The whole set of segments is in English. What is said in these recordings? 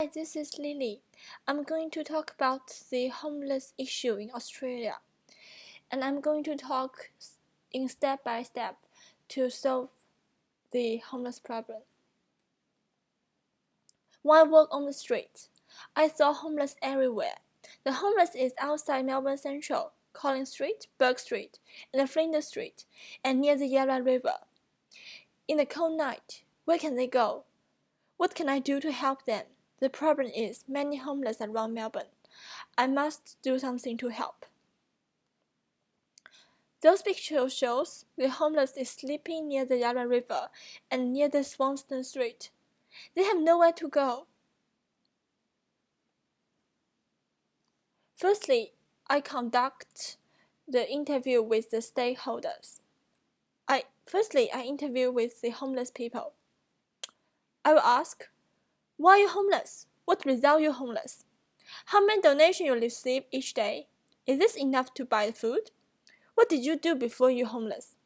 Hi, this is Lily. I'm going to talk about the homeless issue in Australia, and I'm going to talk in step by step to solve the homeless problem. While I walk on the street, I saw homeless everywhere. The homeless is outside Melbourne Central, Collins Street, Burke Street, and Flinders Street, and near the Yarra River. In the cold night, where can they go? What can I do to help them? The problem is many homeless around Melbourne. I must do something to help. Those pictures shows the homeless is sleeping near the Yarra River and near the Swanston Street. They have nowhere to go. Firstly, I conduct the interview with the stakeholders. I interview with the homeless people. I will ask, why are you homeless? What result you homeless? How many donations you receive each day? Is this enough to buy food? What did you do before you homeless?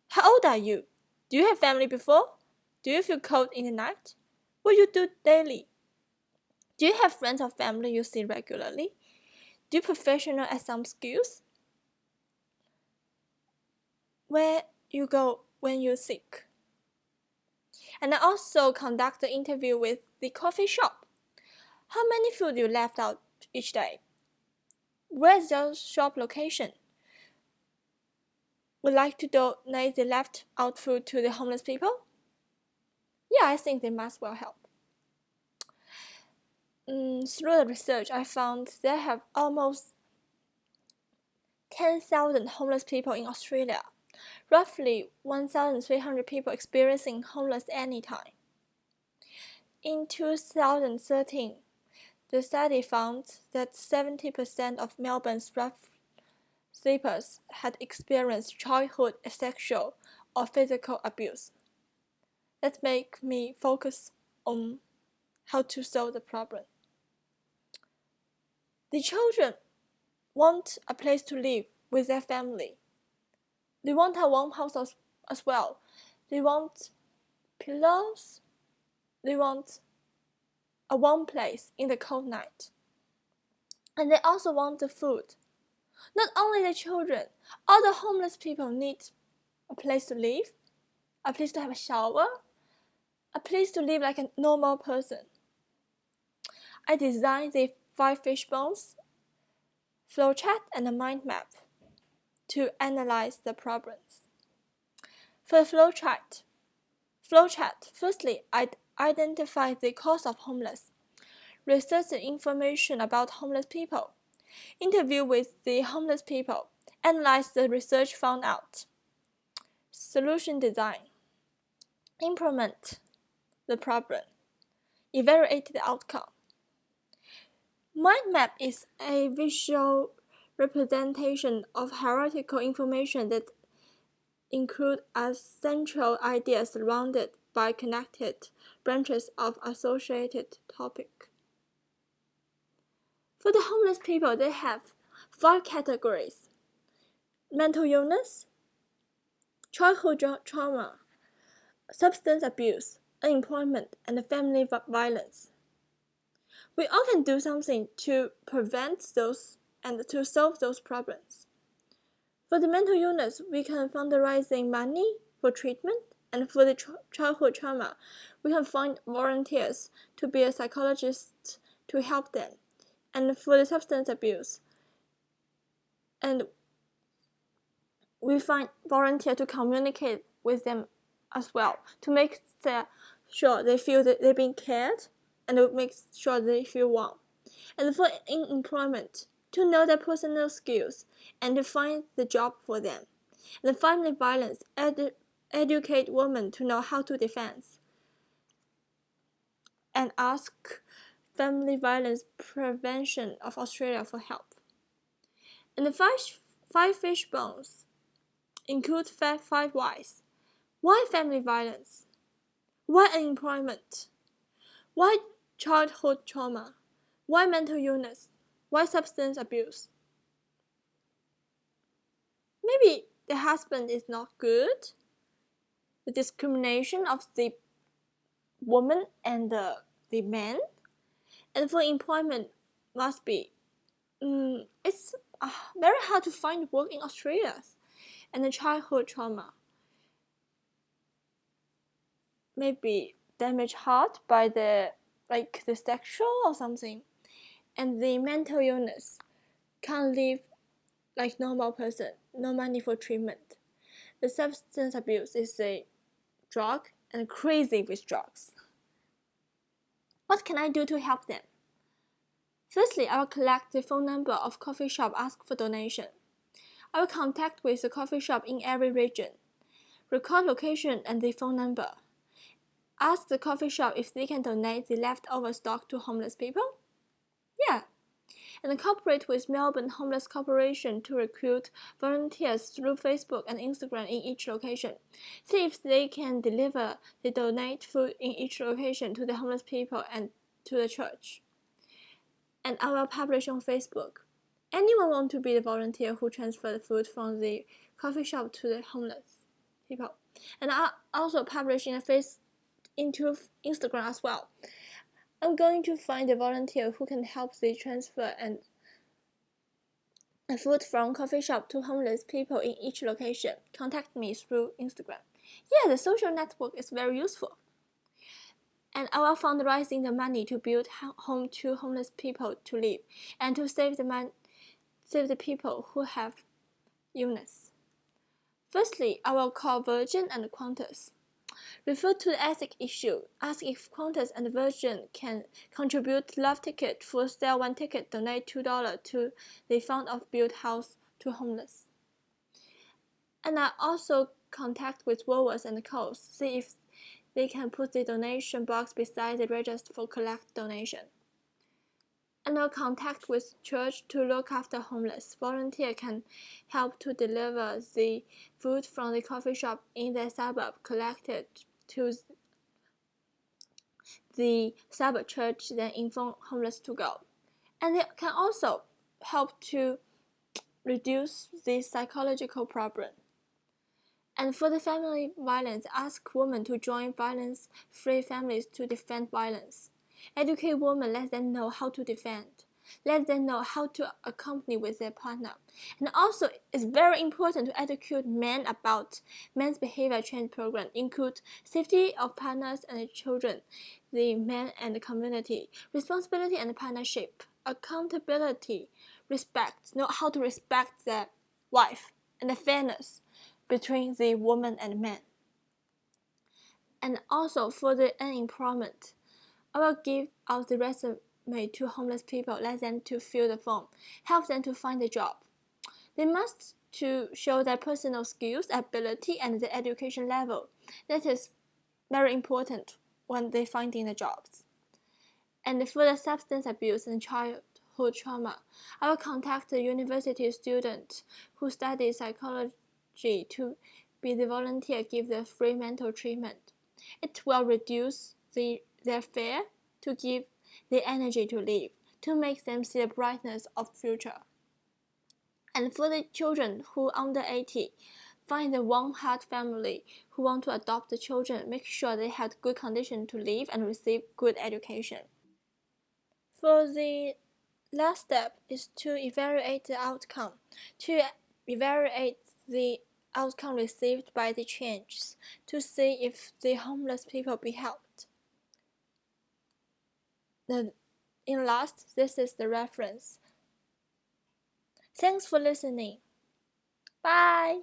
How old are you? Do you have family before? Do you feel cold in the night? What do you do daily? Do you have friends or family you see regularly? Do you professional at some skills? Where you go when you're sick? And I also conduct the interview with the coffee shop. How many food you left out each day? Where's your shop location? Would like to donate the left out food to the homeless people? Yeah, I think they must well help. Through the research, I found there have almost 10,000 homeless people in Australia, roughly 1,300 people experiencing homeless anytime. In 2013, the study found that 70% of Melbourne's rough sleepers had experienced childhood sexual or physical abuse. That makes me focus on how to solve the problem. The children want a place to live with their family. They want a warm house as well. They want pillows. They want a warm place in the cold night. And they also want the food. Not only the children, all the homeless people need a place to live, a place to have a shower, a place to live like a normal person. I designed the 5 fishbones, flowchart, and a mind map to analyze the problems. For the flowchart, firstly, I identify the cause of homeless, research the information about homeless people, interview with the homeless people, analyze the research found out, solution design, implement the problem, evaluate the outcome. Mind map is a visual representation of hierarchical information that include a central idea surrounded by connected branches of associated topic. For the homeless people, they have 5 categories: mental illness, childhood trauma, substance abuse, unemployment, and family violence. We all can do something to prevent those and to solve those problems. For the mental illness, we can fundraising money for treatment, and for the childhood trauma, we can find volunteers to be a psychologist to help them. And for the substance abuse, and we find volunteers to communicate with them as well, to make sure they feel that they're being cared, and to make sure they feel warm. And for employment, to know their personal skills and to find the job for them. And family violence, educate women to know how to defend and ask Family Violence Prevention of Australia for help. And the 5 fishbones include 5 whys. Why family violence? Why unemployment? Why childhood trauma? Why mental illness? Why substance abuse? Maybe the husband is not good. The discrimination of the woman and the man. And for employment must be, it's very hard to find work in Australia. And the childhood trauma, maybe damaged heart by the sexual or something. And the mental illness, can't live like normal person, no money for treatment. The substance abuse is a drug and crazy with drugs. What can I do to help them? Firstly, I will collect the phone number of coffee shop, ask for donation. I will contact with the coffee shop in every region. Record location and the phone number. Ask the coffee shop if they can donate the leftover stock to homeless people. Yeah. And cooperate with Melbourne Homeless Corporation to recruit volunteers through Facebook and Instagram in each location. See if they can deliver the donate food in each location to the homeless people and to the church. And I will publish on Facebook. Anyone want to be the volunteer who transfer the food from the coffee shop to the homeless people? And I also publish into Instagram as well. I'm going to find a volunteer who can help the transfer and food from coffee shop to homeless people in each location. Contact me through Instagram. Yeah, the social network is very useful. And I will fundraising the money to build home to homeless people to live and to save the people who have illness. Firstly, I will call Virgin and Qantas. Refer to the ethic issue. Ask if Qantas and Virgin can contribute love ticket. For sell one ticket, donate $2 to the fund of build house to homeless. And I also contact with Woolworths and Coles, see if they can put the donation box beside the register for collect donation. And I'll contact with church to look after homeless. Volunteer can help to deliver the food from the coffee shop in the suburb collected to the suburb church, then inform homeless to go. And they can also help to reduce the psychological problem. And for the family violence, ask women to join violence-free families to defend violence. Educate women, let them know how to defend. Let them know how to accompany with their partner. And also, it's very important to educate men about men's behavior change program, include safety of partners and children, the men and the community, responsibility and partnership, accountability, respect, know how to respect their wife, and the fairness between the woman and man. And also for the unemployment, I will give out the resume to homeless people, let them to fill the form, help them to find a job. They must to show their personal skills, ability, and the education level. That is very important when they finding the jobs. And for the substance abuse and childhood trauma, I will contact the university student who study psychology to be the volunteer, give the free mental treatment. It will reduce their fear, to give the energy to live, to make them see the brightness of future. And for the children who under 80, find the one-heart family who want to adopt the children, make sure they have good condition to live and receive good education. For the last step is to evaluate the outcome, to evaluate the outcome received by the changes, to see if the homeless people be helped. In last, this is the reference. Thanks for listening. Bye.